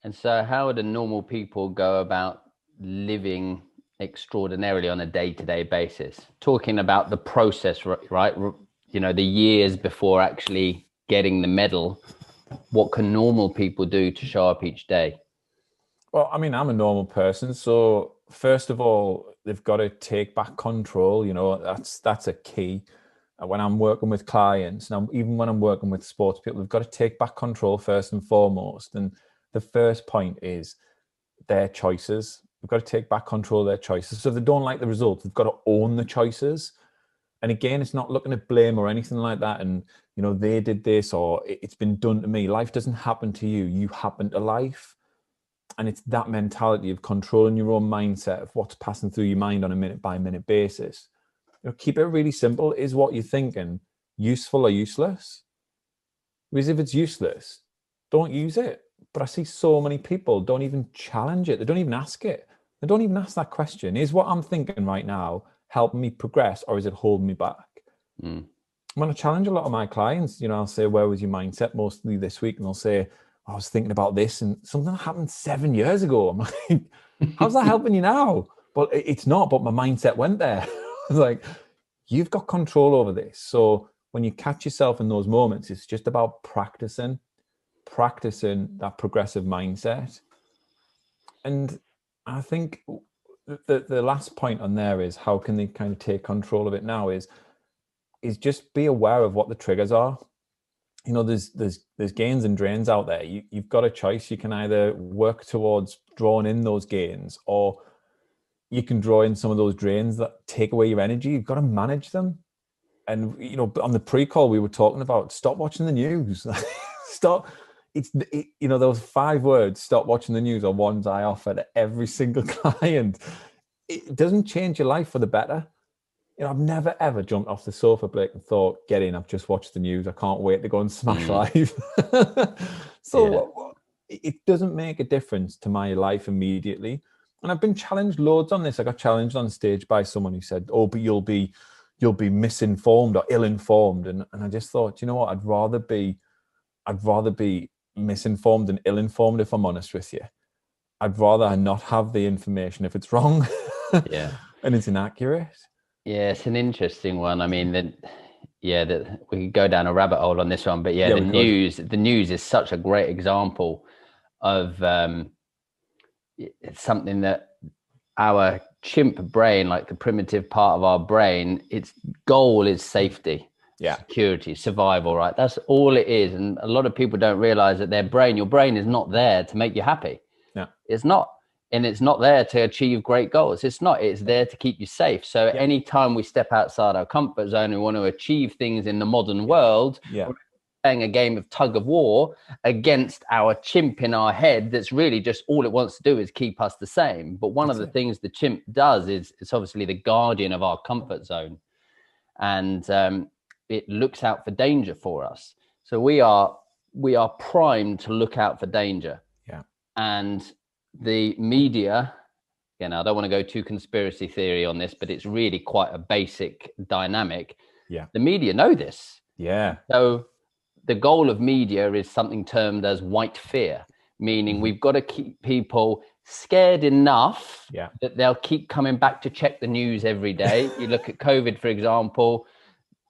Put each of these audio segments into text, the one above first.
And so how do normal people go about living extraordinarily on a day-to-day basis? Talking about the process, right? The years before actually getting the medal, what can normal people do to show up each day? Well, I mean, I'm a normal person, so first of all, they've got to take back control. That's a key. When I'm working with clients, now even when I'm working with sports people, they've got to take back control first and foremost. And the first point is their choices. They've got to take back control of their choices. So if they don't like the result, they've got to own the choices. And again, it's not looking at blame or anything like that. And they did this or it's been done to me. Life doesn't happen to you. You happen to life. And it's that mentality of controlling your own mindset of what's passing through your mind on a minute by minute basis. Keep it really simple. Is what you're thinking useful or useless? Because if it's useless, don't use it. But I see so many people don't even challenge it. They don't even ask it. They don't even ask that question. Is what I'm thinking right now helping me progress, or is it holding me back? When I challenge a lot of my clients, I'll say, where was your mindset mostly this week? And they'll say, I was thinking about this and something happened 7 years ago. I'm like, how's that helping you now? But it's not, but my mindset went there. It's like, you've got control over this. So when you catch yourself in those moments, it's just about practicing that progressive mindset. And I think the last point on there is how can they kind of take control of it now is just be aware of what the triggers are. There's gains and drains out there. You've got a choice. You can either work towards drawing in those gains, or you can draw in some of those drains that take away your energy. You've got to manage them. And on the pre-call we were talking about, stop watching the news. Stop. Those 5 words, stop watching the news, are ones I offer to every single client. It doesn't change your life for the better. I've never ever jumped off the sofa, Blake, and thought, get in, I've just watched the news, I can't wait to go and smash live. So it doesn't make a difference to my life immediately. And I've been challenged loads on this. I got challenged on stage by someone who said, oh, but you'll be misinformed or ill-informed. And I just thought, you know what, I'd rather be misinformed and ill-informed, if I'm honest with you. I'd rather not have the information if it's wrong. And it's inaccurate. Yeah, it's an interesting one. I mean, that we could go down a rabbit hole on this one, but the news is such a great example of it's something that our chimp brain, like the primitive part of our brain, its goal is safety, security, survival, right? That's all it is. And a lot of people don't realize that your brain is not there to make you happy. Yeah, it's not. And it's not there to achieve great goals. It's there to keep you safe. So anytime we step outside our comfort zone and we want to achieve things in the modern world, we're playing a game of tug of war against our chimp in our head that's really just all it wants to do is keep us the same. But one of the things the chimp does is it's obviously the guardian of our comfort zone. And it looks out for danger for us. So we are primed to look out for danger. Yeah. And the media, again, I don't want to go too conspiracy theory on this, but it's really quite a basic dynamic. Yeah. The media know this. Yeah. So the goal of media is something termed as white fear, meaning we've got to keep people scared enough that they'll keep coming back to check the news every day. You look at COVID, for example,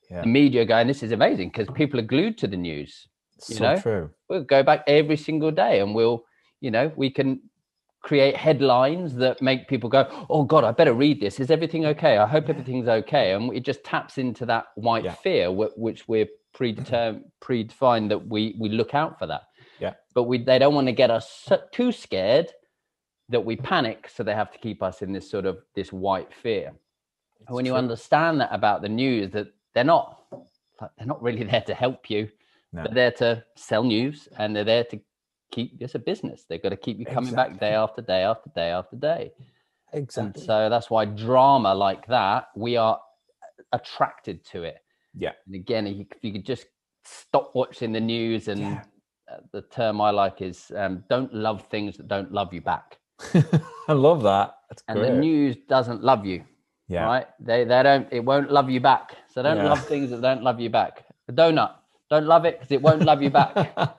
the media going, this is amazing because people are glued to the news. So true. We'll go back every single day and we can create headlines that make people go, oh God, I better read this. Is everything okay? I hope everything's okay. And it just taps into that white fear, which we're predefined that we look out for that. Yeah. But they don't want to get us too scared that we panic. So they have to keep us in this white fear. And when you understand that about the news, that they're not really there to help you. No. They're there to sell news, and they're there to it's a business. They've got to keep you coming back day after day after day after day. Exactly. And so that's why drama like that, we are attracted to it. Yeah. And again, if you could just stop watching the news, and the term I like is don't love things that don't love you back. I love that. That's great. And the news doesn't love you. Yeah. Right? It won't love you back. So don't love things that don't love you back. The donut, don't love it because it won't love you back.